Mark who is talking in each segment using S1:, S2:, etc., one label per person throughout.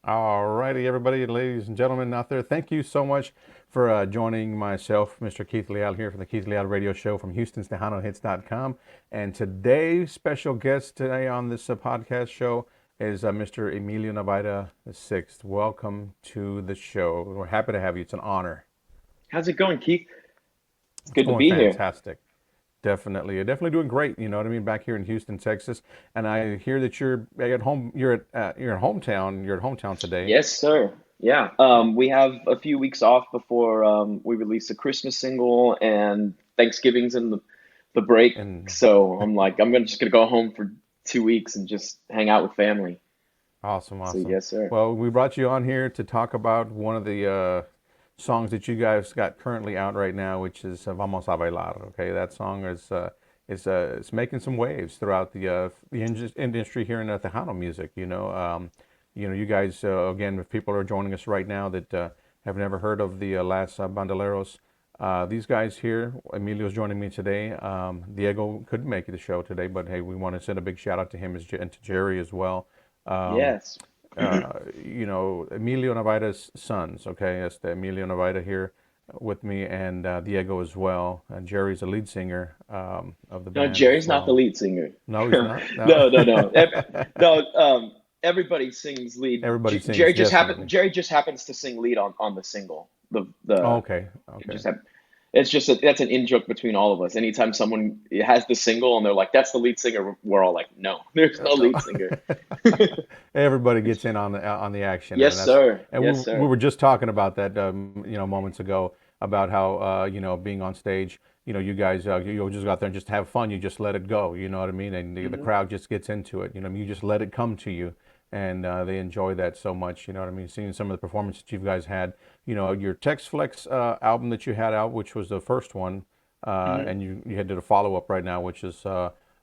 S1: All righty, everybody, ladies and gentlemen out there, thank you so much for joining myself, Mr. Keith Leal, here from the Keith Leal Radio Show from Houston's TejanoHits.com. And today's special guest today on this podcast show is Mr. Emilio Navaira the Sixth. Welcome to the show. We're happy to have you. It's an honor.
S2: How's it going, Keith? It's
S1: It's
S2: good to
S1: going
S2: be here.
S1: fantastic. Definitely, you're definitely doing great. You know what I mean, back here in Houston, Texas, and I hear that you're at home. You're at hometown. You're at hometown today.
S2: Yes, sir. Yeah. We have a few weeks off before we release a Christmas single and Thanksgiving's in the break.
S1: And
S2: So just gonna go home for 2 weeks and just hang out with family.
S1: awesome,
S2: So
S1: awesome.
S2: yes, sir.
S1: Well, we brought you on here to talk about one of the songs that you guys got currently out right now, which is "Vamos a Bailar." Okay, that song is making some waves throughout the industry here in Tejano music. You guys again, if people are joining us right now that have never heard of the last Bandoleros. These guys here, Emilio's joining me today. Diego couldn't make the show today, but hey, we want to send a big shout out to him and to Jerry as well. Um,
S2: Yes.
S1: Emilio Navaira's sons. Okay, that's the Emilio Navaira here with me, and Diego as well. And Jerry's the lead singer of the
S2: No,
S1: band as
S2: Jerry's not the
S1: well.
S2: lead singer.
S1: No, he's not. No,
S2: No, no, no. No, everybody sings lead.
S1: everybody sings definitely.
S2: Jerry just happens to sing lead on the single.
S1: Oh,
S2: The
S1: okay,
S2: it
S1: okay.
S2: just hap- it's just that's an in joke between all of us. Anytime someone has the single and they're like, "That's the lead singer," we're all like, "No, there's no
S1: No.
S2: lead singer."
S1: Everybody gets in on the action, and
S2: Yes,
S1: that's
S2: sir.
S1: and
S2: Yes,
S1: we
S2: sir.
S1: were just talking about that moments ago about how being on stage, you guys you just go out there and just have fun. You just let it go. You know what I mean? And the
S2: Hmm.
S1: crowd just gets into it. You just let it come to you, and they enjoy that so much. You know what I mean? Seeing some of the performances you guys had. Your Tex Flex album that you had out, which was the first one,
S2: Hmm.
S1: and you had did a follow up right now, which is.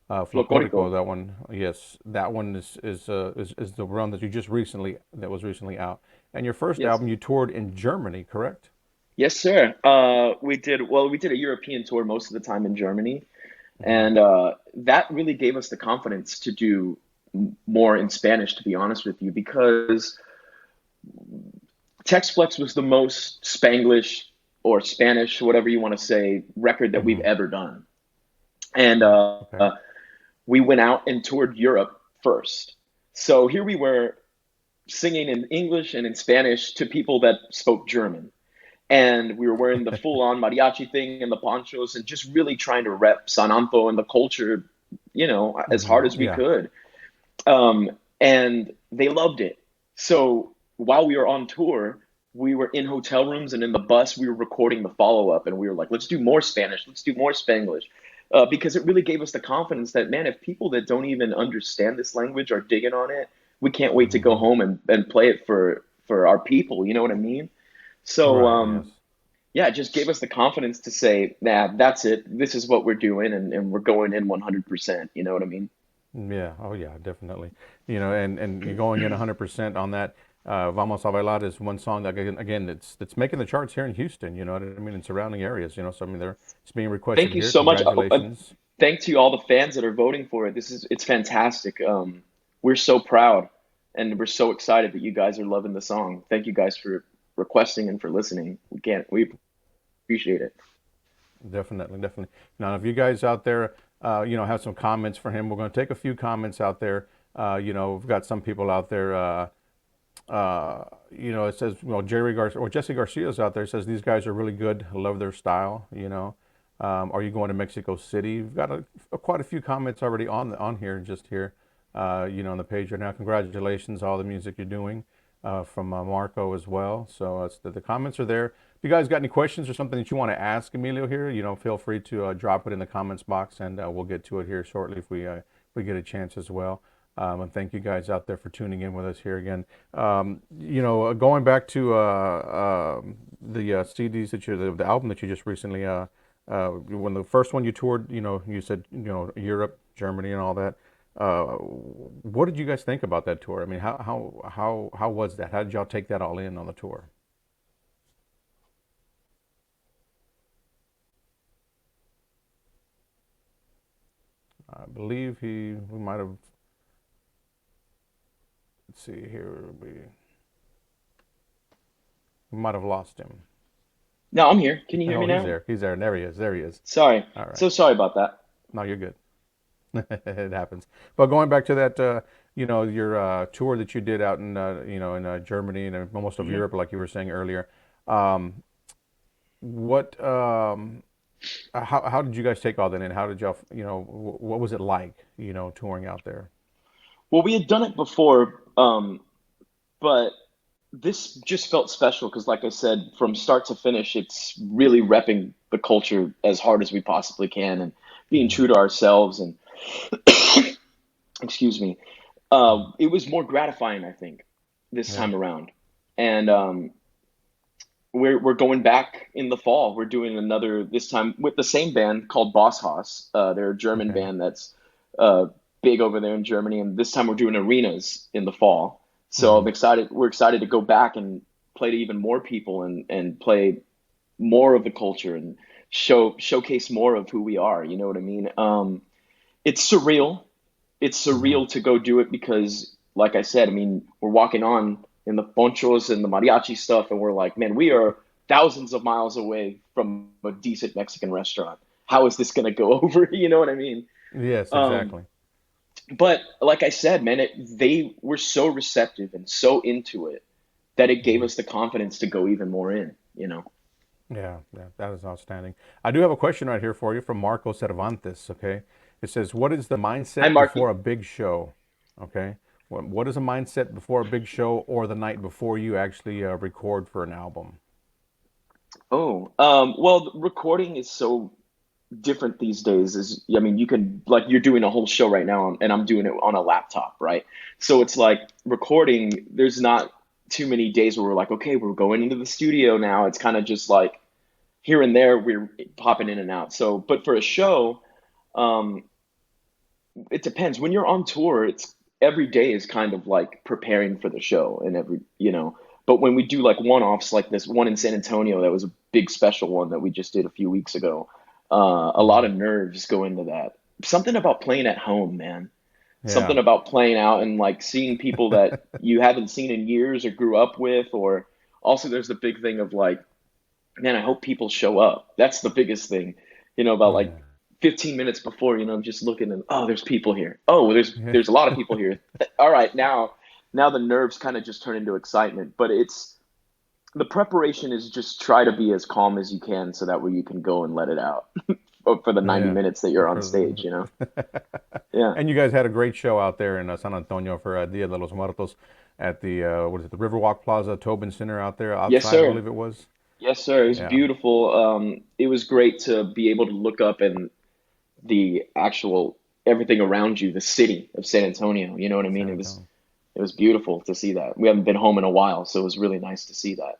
S1: Flocorico,
S2: Folklorico.
S1: that one, yes, that one is the run that was recently out. And your first
S2: Yes.
S1: album, you toured in Germany, correct?
S2: Yes, sir. We did a European tour most of the time in Germany,
S1: Hmm.
S2: and that really gave us the confidence to do more in Spanish, to be honest with you, because Tex Flex was the most Spanglish or Spanish, whatever you want to say, record that we've
S1: Hmm.
S2: ever done. And
S1: Okay.
S2: we went out and toured Europe first. So here we were singing in English and in Spanish to people that spoke German. And we were wearing the full on mariachi thing and the ponchos and just really trying to rep San Anto and the culture, as
S1: Hmm.
S2: hard as we
S1: Yeah.
S2: could. And they loved it. So while we were on tour, we were in hotel rooms and in the bus, we were recording the follow up, and we were like, let's do more Spanish, let's do more Spanglish. Because it really gave us the confidence that, man, if people that don't even understand this language are digging on it, we can't wait to go
S1: Hmm.
S2: home and play it for our people. You know what I mean? So,
S1: Right. Yes.
S2: yeah, it just gave us the confidence to say, nah, that's it. This is what we're doing, and we're going in 100%. You know what I mean?
S1: Yeah. Oh, yeah. Definitely. And you're going in 100% on that. Vamos a Bailar is one song that again it's making the charts here in Houston. You know what I mean? In surrounding areas. So I mean, it's being requested
S2: Thank you
S1: here.
S2: so much.
S1: Congratulations.
S2: Thanks to all the fans that are voting for it. It's fantastic. We're so proud and we're so excited that you guys are loving the song. Thank you guys for requesting and for listening. We appreciate it.
S1: Definitely, definitely. Now, if you guys out there, have some comments for him, we're going to take a few comments out there. We've got some people out there. It says, Jerry Garcia or Jesse Garcia's out there. Says these guys are really good. I love their style. Are you going to Mexico City? We've got quite a few comments already on here, just here, on the page right now. Congratulations, all the music you're doing from Marco as well. So the comments are there. If you guys got any questions or something that you want to ask Emilio here, feel free to drop it in the comments box, and we'll get to it here shortly if we get a chance as well. And thank you guys out there for tuning in with us here again. Going back to the CDs the album that you just recently, when the first one you toured, you said, Europe, Germany, and all that. What did you guys think about that tour? I mean, how was that? How did y'all take that all in on the tour? I believe we might have. Let's see here. We might have lost him.
S2: No, I'm here. Can you hear
S1: Oh,
S2: me
S1: he's
S2: now?
S1: there. He's there. And there he is. There he is.
S2: Sorry.
S1: All right.
S2: So sorry about that.
S1: No, you're good. It happens. But going back to that, your tour that you did out in, Germany and most of
S2: Mhm.
S1: Europe, like you were saying earlier, um, what, how did you guys take all that in? How did y'all, what was it like, touring out there?
S2: Well, we had done it before, but this just felt special because, like I said, from start to finish, it's really repping the culture as hard as we possibly can and being
S1: Hmm.
S2: true to ourselves. And excuse me, it was more gratifying, I think, this
S1: Yeah.
S2: time around. And we're going back in the fall. We're doing another this time with the same band called Boss Haus. They're a German
S1: Okay.
S2: band that's uh, big over there in Germany, and this time we're doing arenas in the fall. So
S1: Hmm.
S2: I'm excited. We're excited to go back and play to even more people and play more of the culture and showcase more of who we are. You know what I mean? It's surreal. It's
S1: Hmm.
S2: surreal to go do it because, like I said, I mean, we're walking on in the ponchos and the mariachi stuff, and we're like, man, we are thousands of miles away from a decent Mexican restaurant. How is this going to go over? You know what I mean?
S1: Yes,
S2: Um,
S1: exactly.
S2: but like I said, man, they were so receptive and so into it that it gave
S1: Hmm.
S2: us the confidence to go even more in, you know?
S1: Yeah, yeah, that is outstanding. I do have a question right here for you from Marco Cervantes. Okay, it says, "What is the
S2: Hi,
S1: mindset before
S2: Marky.
S1: a big show?" Okay, what is a mindset before a big show or the night before you actually record for an album?
S2: Oh, well, recording is so different these days is I mean you can like you're doing a whole show right now and I'm doing it on a laptop, right? So it's like recording, there's not too many days where we're like, okay, we're going into the studio now. It's kind of just like here and there we're popping in and out. So but for a show, um it depends. When you're on tour, it's every day is kind of like preparing for the show and but when we do like one-offs like this one in San Antonio, that was a big special one that we just did a few weeks ago. A lot
S1: Hmm.
S2: of nerves go into that. Something about playing at home, man.
S1: Yeah.
S2: Something about playing out and like seeing people that you haven't seen in years or grew up with, or also there's the big thing of like, man, I hope people show up. That's the biggest thing, about like
S1: Yeah.
S2: 15 minutes before, just looking and oh, there's people here. Oh,
S1: Yeah.
S2: there's a lot of people here. All right, now the nerves kind of just turn into excitement, but it's the preparation is just try to be as calm as you can so that way you can go and let it out for the 90
S1: Yeah.
S2: minutes that you're on
S1: For
S2: stage.
S1: the-
S2: Yeah.
S1: And you guys had a great show out there in San Antonio for Dia de los Muertos at the what is it, the Riverwalk Plaza Tobin Center out there
S2: Yes,
S1: outside, I
S2: sir.
S1: believe it was.
S2: Yes, sir. It was
S1: Yeah.
S2: beautiful. It was great to be able to look up and the actual everything around you, the city of San Antonio. You know what I mean?
S1: San
S2: It was
S1: Antonio.
S2: it was beautiful to see that. We haven't been home in a while, so it was really nice to see that.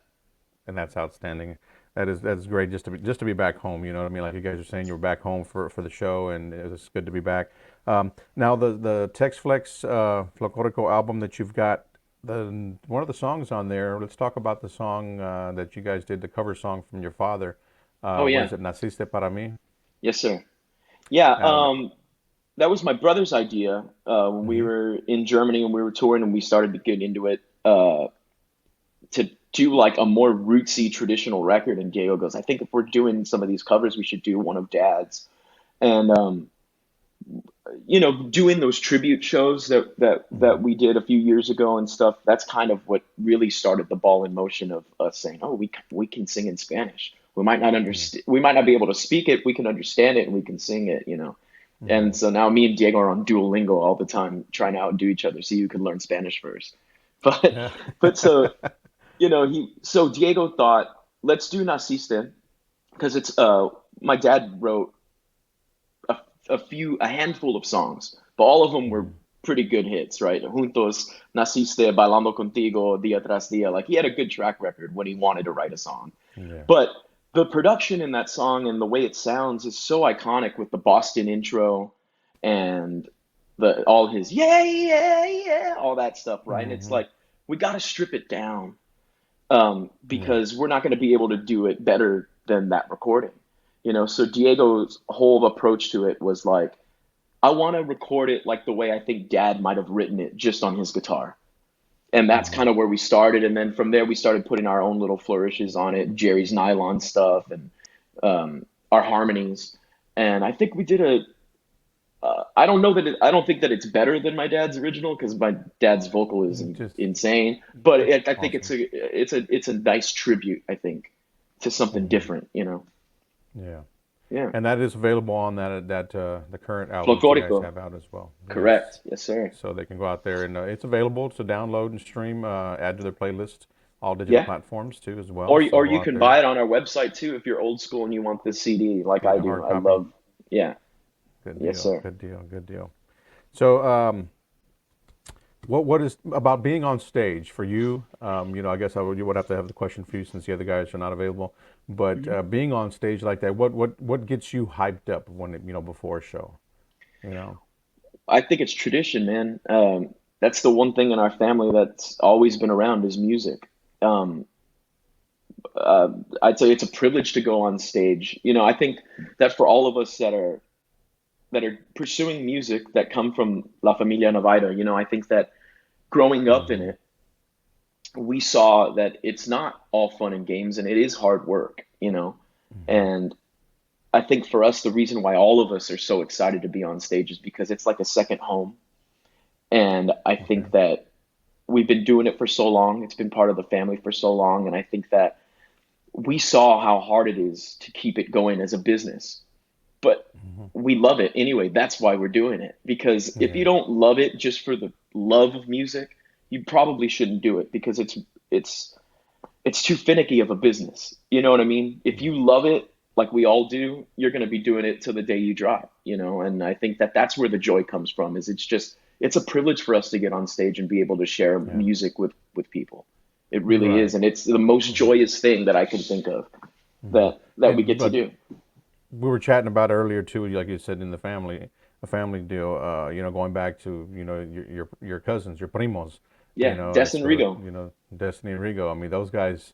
S1: And that's outstanding. That's great just to be back home. You know what I mean? Like you guys are saying, you were back home for the show, and it's good to be back. Now the Tex Flex Folklorico album that you've got, the one of the songs on there. Let's talk about the song that you guys did, the cover song from your father.
S2: Oh
S1: What
S2: yeah.
S1: is it? Naciste para mí.
S2: Yes, sir. Yeah,
S1: Um,
S2: that was my brother's idea when we
S1: mhm.
S2: were in Germany and we were touring and we started to get into it to do like a more rootsy traditional record. And Diego goes, I think if we're doing some of these covers, we should do one of Dad's. And doing those tribute shows that
S1: Mhm.
S2: we did a few years ago and stuff, that's kind of what really started the ball in motion of us saying, "Oh, we can sing in Spanish.
S1: Yeah.
S2: We might not be able to speak it, we can understand it and we can sing it." And
S1: Mhm.
S2: so now me and Diego are on Duolingo all the time, trying to outdo each other, see who can learn Spanish first. But
S1: Yeah.
S2: but so Diego thought, let's do Naciste because it's my dad wrote a, a handful of songs, but all of them were
S1: Mhm.
S2: pretty good hits, right? Juntos, Naciste, Bailando Contigo, Día tras Día. Like he had a good track record when he wanted to write a song.
S1: Yeah.
S2: But the production in that song and the way it sounds is so iconic with the Boston intro and the all his yeah, yeah, yeah, all that stuff, right? And it's
S1: Mhm.
S2: like we got to strip it down
S1: Yeah.
S2: because we're not going to be able to do it better than that recording. So Diego's whole approach to it was like, I want to record it like the way I think Dad might have written it, just on his guitar. and that's
S1: Hmm.
S2: kind of where we started. And then from there, we started putting our own little flourishes on it, Jerry's nylon stuff, and our harmonies. And I think we did a. I don't know that I don't think that it's better than my dad's original because my dad's vocal is
S1: Just
S2: insane. But
S1: that's
S2: I think
S1: awesome.
S2: it's a nice tribute. I think to something
S1: Hmm.
S2: different. You know.
S1: Yeah.
S2: Yeah.
S1: And that is available on the current album that you guys
S2: Folklorico.
S1: have out as well. Yes.
S2: Correct. Yes, sir.
S1: So they can go out there and it's available to download and stream, add to their playlist, all digital
S2: Yeah.
S1: platforms too as well. So
S2: Or
S1: go
S2: you
S1: out
S2: can
S1: there,
S2: buy it on our website too if you're old school and you want the CD like
S1: get
S2: I
S1: a
S2: do.
S1: hard
S2: I
S1: copy.
S2: love. Yeah.
S1: Good
S2: Yes,
S1: deal.
S2: sir.
S1: Good deal. Good deal. So what is about being on stage for you? I guess you would have to have the question for you since the other guys are not available. But
S2: Mhm.
S1: being on stage like that, what gets you hyped up when before a show? You know.
S2: I think it's tradition, man. That's the one thing in our family that's always been around is music. Um, uh, I'd say it's a privilege to go on stage. I think that for all of us that are pursuing music that come from La Familia Navaira, I think that growing up in
S1: Hmm.
S2: it, we saw that it's not all fun and games and it is hard work.
S1: Hmm.
S2: And I think for us, the reason why all of us are so excited to be on stage is because it's like a second home. And I
S1: Okay.
S2: think that we've been doing it for so long. It's been part of the family for so long. And I think that we saw how hard it is to keep it going as a business. But
S1: Hmm.
S2: we love it anyway. That's why we're doing it. Because if you
S1: Yeah.
S2: don't love it just for the love of music, you probably shouldn't do it because it's it's too finicky of a business. You know what I mean? If
S1: Yeah.
S2: you love it like we all do, you're going to be doing it till the day you drop. And I think that that's where the joy comes from is it's a privilege for us to get on stage and be able to share
S1: Yeah.
S2: music with people. It really is,
S1: Right.
S2: and it's the most
S1: Hmm.
S2: joyous thing that I can think of
S1: Hmm.
S2: that we
S1: And
S2: get to
S1: but
S2: do.
S1: we were chatting about earlier too, like you said in a family deal. Going back to your cousins, your primos.
S2: Yeah, Des
S1: It's
S2: and Rigo.
S1: Destiny and Rigo. I mean, those guys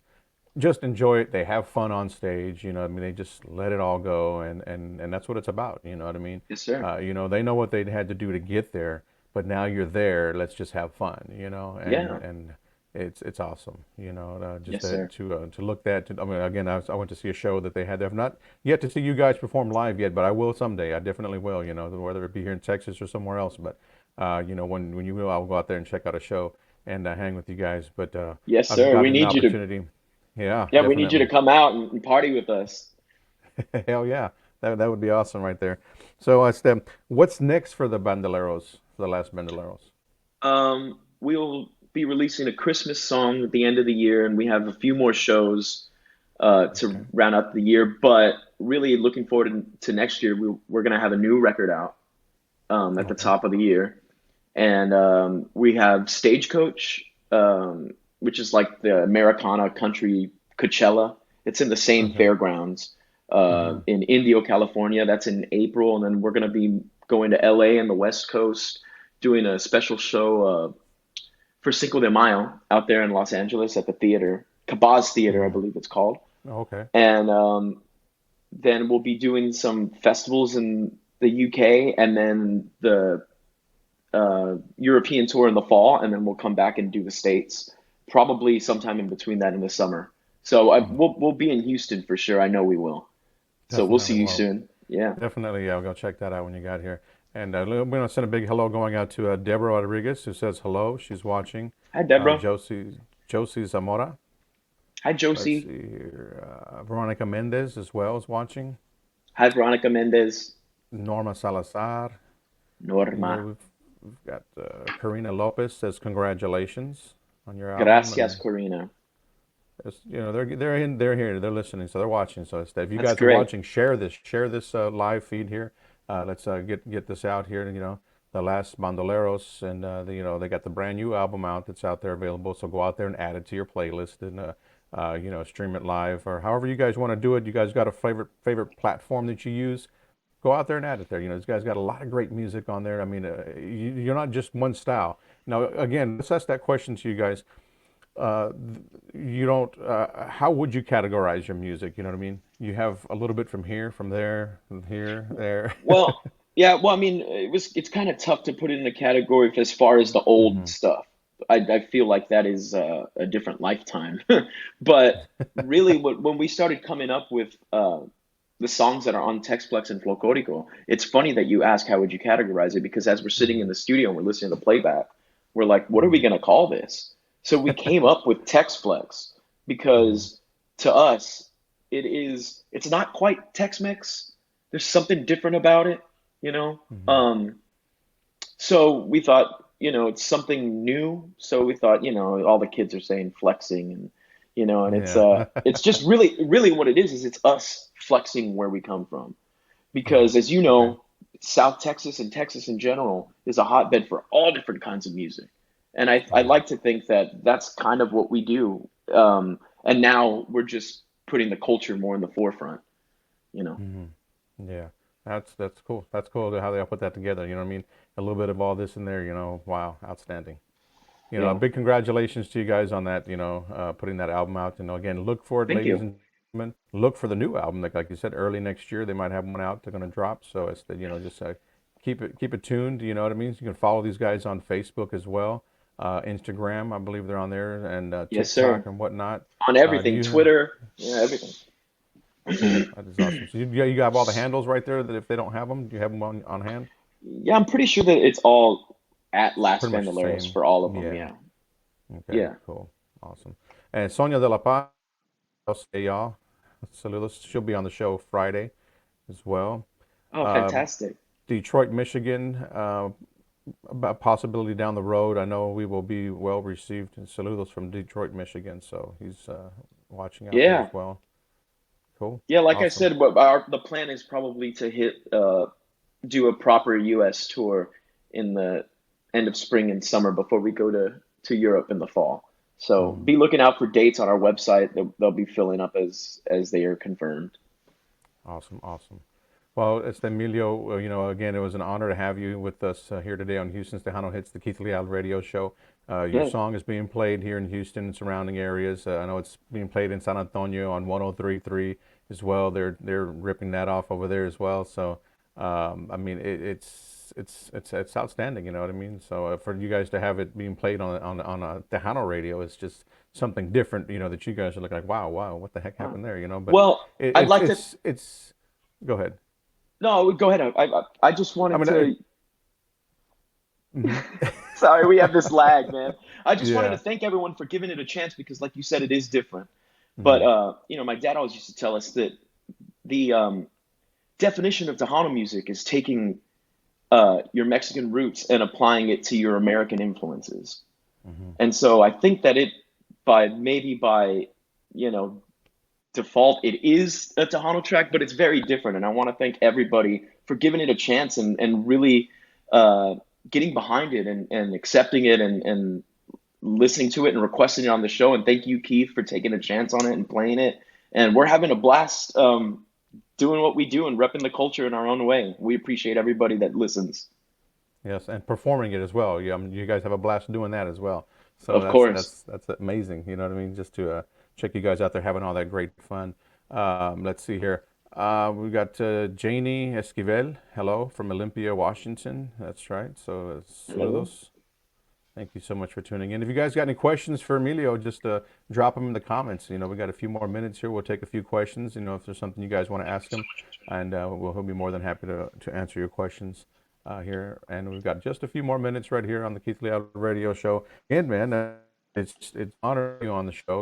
S1: just enjoy it. They have fun on stage. I mean, they just let it all go, and that's what it's about. You know what I mean?
S2: Yes, sir.
S1: They know what they had to do to get there, but now you're there. Let's just have fun. And
S2: Yeah.
S1: it's awesome. Just
S2: Yes, sir.
S1: to look at. I mean, again, I went to see a show that they had there. I've not yet to see you guys perform live yet, but I will someday. I definitely will. Whether it be here in Texas or somewhere else. But when you will, I'll go out there and check out a show and hang with you guys. But
S2: Yes,
S1: I've
S2: sir. We
S1: gotten an
S2: need you to.
S1: opportunity. Yeah,
S2: Yeah, we need you to
S1: definitely.
S2: come out and party with us.
S1: Hell yeah, that would be awesome right there. So, what's next for the Bandoleros, for the last Bandoleros?
S2: We'll be releasing a Christmas song at the end of the year, and we have a few more shows to
S1: Okay.
S2: round out the year. But really looking forward to next year. We're going to have a new record out at the
S1: Okay.
S2: top of the year, and we have Stagecoach, which is like the Americana country Coachella. It's in the same
S1: Okay.
S2: fairgrounds
S1: Hmm.
S2: in Indio, California. That's in April, and then we're going to be going to LA and the West Coast doing a special show for Cinco de Mayo out there in Los Angeles at the theater, Cabaz Theater, I
S1: Hmm.
S2: believe it's called.
S1: Okay.
S2: And then we'll be doing some festivals in the UK and then the European tour in the fall, and then we'll come back and do the States probably sometime in between that in the summer. So
S1: Mhm.
S2: we'll be in Houston for sure. I know we will. So we'll see
S1: Definitely.
S2: you
S1: Well,
S2: soon. Yeah.
S1: definitely. Yeah, I'll go check that out when you got here. And we're gonna send a big hello going out to Deborah Rodriguez, who says hello. She's watching.
S2: Hi, Deborah.
S1: Josie Zamora.
S2: Hi,
S1: Let's
S2: Josie.
S1: see here. Veronica Mendez as well is watching.
S2: Hi, Veronica Mendez.
S1: Norma Salazar.
S2: Norma.
S1: We've got Karina Lopez says congratulations on your album,
S2: Gracias,
S1: and
S2: Corina.
S1: they're here, they're listening, so they're watching. So if you
S2: That's
S1: guys are
S2: great.
S1: watching, share this live feed here. Let's get this out here. The last Bandoleros, and they got the brand new album out that's out there available. So go out there and add it to your playlist and stream it live or however you guys want to do it. You guys got a favorite platform that you use? Go out there and add it there. This guy's got a lot of great music on there. I mean, you're not just one style. Now, again, let's ask that question to you guys. Uh, you don't. How would you categorize your music? You know what I mean? You have a little bit from here, from there, from here, there.
S2: Well, yeah, well, I mean, it's kind of tough to put it in a category as far as the old
S1: Hmm.
S2: stuff. I feel like that is a different lifetime. But really, when we started coming up with the songs that are on Textplex and Flocorico, it's funny that you ask how would you categorize it, because as we're sitting in
S1: Hmm.
S2: the studio and we're listening to the playback, we're like, what are we
S1: Hmm.
S2: going to call this? So we came up with Textplex
S1: Hmm.
S2: because to us, it's not quite Tex-Mex. There's something different about it, you know?
S1: Hmm.
S2: So we thought, it's something new. So we thought, all the kids are saying flexing and it's
S1: Yeah.
S2: it's just really what it is it's us flexing where we come from.
S1: Right.
S2: Because as you
S1: Okay.
S2: know, South Texas and Texas in general is a hotbed for all different kinds of music. And I
S1: Yeah.
S2: like to think that that's kind of what we do. And now we're just putting the culture more in the forefront, you know.
S1: Hmm. Yeah. That's cool. That's cool how they all put that together. You know what I mean? A little bit of all this in there. Wow, outstanding. A
S2: Yeah.
S1: big congratulations to you guys on that. Putting that album out. Again, look for it,
S2: Thank
S1: ladies
S2: you.
S1: and gentlemen. Look for the new album. Like you said, early next year they might have one out. They're going to drop. So it's just keep it tuned. You know what I mean? You can follow these guys on Facebook as well, Instagram. I believe they're on there, and
S2: Yes,
S1: TikTok
S2: sir.
S1: and whatnot.
S2: On
S1: Do
S2: everything,
S1: you?
S2: Twitter, yeah, everything.
S1: Cool. That is awesome. So you have all the handles right there. That if they don't have them, do you have them on hand?
S2: Yeah, I'm pretty sure that it's all at Last
S1: Pretty much the
S2: Bandoleros
S1: same.
S2: for all of them.
S1: Yeah.
S2: Yeah.
S1: Okay.
S2: Yeah.
S1: Cool. Awesome. And Sonia de la Paz. Hey y'all. Saludos. She'll be on the show Friday as well.
S2: Oh,
S1: Uh,
S2: fantastic.
S1: Detroit, Michigan. A possibility down the road. I know we will be well received. And saludos from Detroit, Michigan. So he's watching out there
S2: Yeah.
S1: as well. Cool.
S2: Yeah, like I
S1: Awesome.
S2: said, the plan is probably to do a proper US tour in the end of spring and summer before we go to Europe in the fall. So
S1: Mm-hmm.
S2: be looking out for dates on our website. They'll be filling up as they are confirmed.
S1: Awesome. Awesome. Well, it's Emilio. Again, it was an honor to have you with us here today on Houston's Tejano Hits, the Keith Leal radio show. Your
S2: Yeah.
S1: song is being played here in Houston and surrounding areas. I know it's being played in San Antonio on 103.3 as well. They're ripping that off over there as well. So, I mean, it's outstanding. You know what I mean? So for you guys to have it being played on a Tejano radio, it's just something different. That you guys are like, wow, what the heck
S2: Wow.
S1: happened there? But
S2: Well,
S1: it,
S2: I'd
S1: it's
S2: like to.
S1: it's it's. Go ahead.
S2: No, go ahead. I just
S1: I
S2: wanted
S1: mean,
S2: to.
S1: mhm.
S2: Sorry, we have this lag, man. I just wanted to
S1: Yeah.
S2: thank everyone for giving it a chance because, like you said, it is different. But
S1: Hmm.
S2: my dad always used to tell us that the definition of Tejano music is taking your Mexican roots and applying it to your American influences.
S1: Hmm.
S2: And so I think that by you know default it is a Tejano track, but it's very different. And I want to thank everybody for giving it a chance and really uh, getting behind it and accepting it and listening to it and requesting it on the show. And thank you, Keith, for taking a chance on it and playing it. And we're having a blast doing what we do and repping the culture in our own way. We appreciate everybody that listens.
S1: Yes, and performing it as well. Yeah, I mean, you guys have a blast doing that as well. So
S2: Of
S1: that's
S2: course.
S1: that's that's amazing. You know what I mean? Just to check you guys out there having all that great fun. Let's see here. We got Janie Esquivel. Hello from Olympia, Washington. That's right. So
S2: Hello.
S1: saludos. Thank you so much for tuning in. If you guys got any questions for Emilio, just drop them in the comments. We got a few more minutes here. We'll take a few questions. If there's something you guys want to ask him, and he'll be more than happy to answer your questions here. And we've got just a few more minutes right here on the Keith Leal Radio Show. And man, it's an honor to be on the show.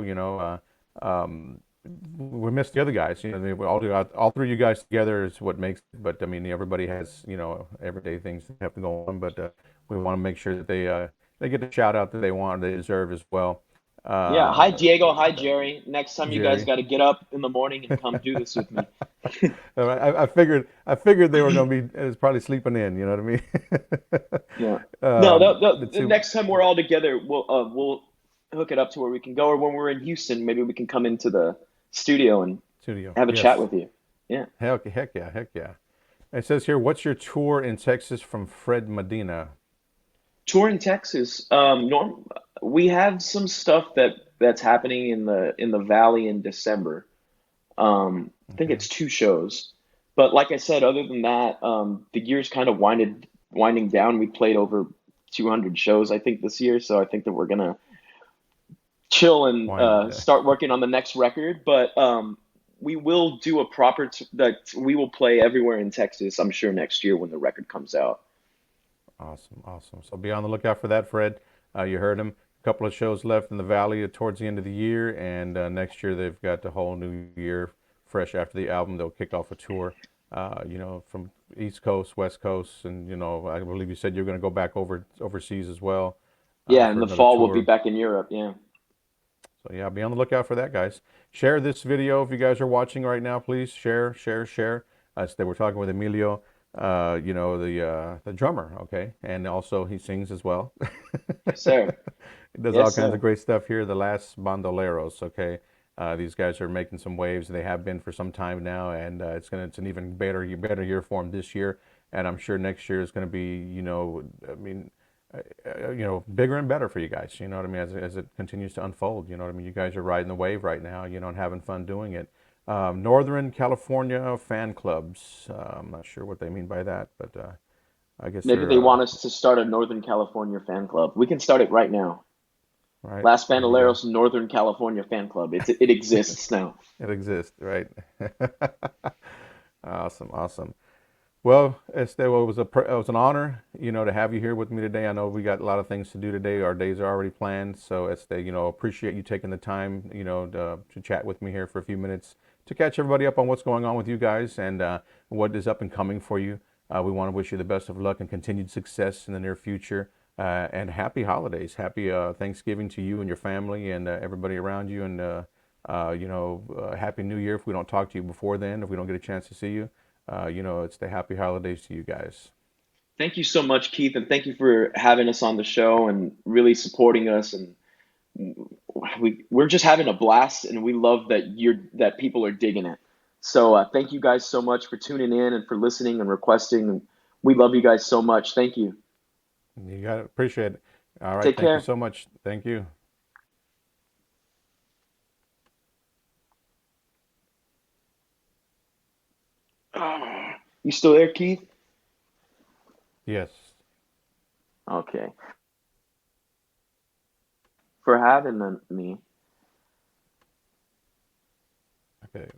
S1: We missed the other guys. We all do all three of you guys together is what makes it. But I mean, everybody has everyday things that have to go on. But we want to make sure that they get the shout out that they want, they deserve as well.
S2: Yeah. Hi,
S1: Uh,
S2: Diego. Hi, Jerry. Next time you guys
S1: Jerry,
S2: got to get up in the morning and come do this with me.
S1: I figured they were going to be probably sleeping in. You know what I mean?
S2: Yeah. No,
S1: Let's
S2: the
S1: see.
S2: next time we're all together, we'll hook it up to where we can go, or when we're in Houston, maybe we can come into the studio and
S1: Studio.
S2: have a chat
S1: Yes.
S2: with you. Yeah.
S1: Heck yeah, heck yeah. It says here, what's your tour in Texas from Fred Medina?
S2: Tour in Texas. We have some stuff that's happening in the Valley in December. I think
S1: Okay.
S2: it's two shows. But like I said, other than that, the year's kind of winding down. We played over 200 shows, I think, this year. So I think that we're gonna chill and
S1: Wind.
S2: start working on the next record. But we will do a proper that we will play everywhere in Texas, I'm sure, next year when the record comes out.
S1: Awesome, awesome. So be on the lookout for that, Fred. You heard him. A couple of shows left in the Valley towards the end of the year, and next year they've got the whole new year fresh after the album. They'll kick off a tour, from East Coast, West Coast, and I believe you said you're going to go back overseas as well
S2: Yeah, in
S1: for
S2: the
S1: another
S2: fall we'll be
S1: tour.
S2: back in Europe. Yeah.
S1: So yeah, be on the lookout for that, guys. Share this video if you guys are watching right now. Please share, share, share. Today we're talking with Emilio, the drummer, okay, and also he sings as well.
S2: Yes, sir.
S1: He does all
S2: Yes,
S1: kinds of
S2: sir.
S1: great stuff here. The last Bandoleros, okay. These guys are making some waves. They have been for some time now, and it's an even better year for them this year. And I'm sure next year is going to be, I mean, bigger and better for you guys. You know what I mean? As it continues to unfold, you know what I mean? You guys are riding the wave right now, and having fun doing it. Northern California fan clubs. I'm not sure what they mean by that, but I guess
S2: Maybe
S1: they're
S2: they want us to start a Northern California fan club. We can start it right now.
S1: right.
S2: Last
S1: There you go.
S2: Bandoleros Northern California fan club. It exists now.
S1: It exists, right? Awesome, awesome. Well, Estelle, it was an honor, to have you here with me today. I know we got a lot of things to do today. Our days are already planned. So, Estelle, appreciate you taking the time, to chat with me here for a few minutes to catch everybody up on what's going on with you guys and what is up and coming for you. We want to wish you the best of luck and continued success in the near future. And happy holidays, happy Thanksgiving to you and your family and everybody around you. And happy New Year if we don't talk to you before then, if we don't get a chance to see you. It's the happy holidays to you guys.
S2: Thank you so much, Keith, and thank you for having us on the show and really supporting us. And we're just having a blast, and we love that people are digging it. So thank you guys so much for tuning in and for listening and requesting. We love you guys so much. Thank you.
S1: You got it. Appreciate it. All right.
S2: Take
S1: Thank you
S2: care.
S1: so much. Thank you.
S2: You still there, Keith?
S1: Yes.
S2: Okay. For having me.
S1: Okay.